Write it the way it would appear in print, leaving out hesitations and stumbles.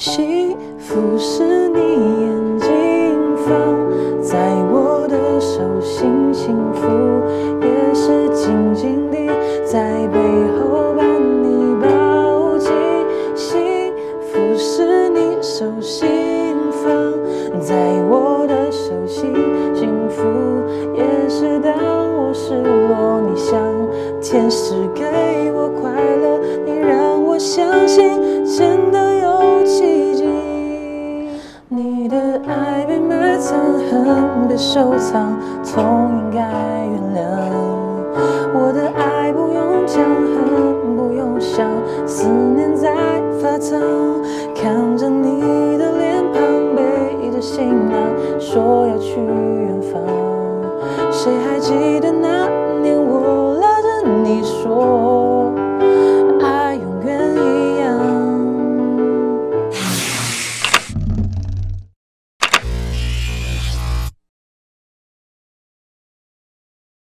幸福是你眼睛放在我的手心，幸福也是静静地在背后把你抱紧。幸福是你手心放在我的手心，幸福也是当我失落，你像天使给我快乐，你让我相信真的有奇迹。你的爱被埋藏，恨被收藏，痛应该原谅。我的爱不用讲，恨不用想，思念在发烫。看着你的脸庞，背着行囊，说要去远方。谁还记得那年我拉着你说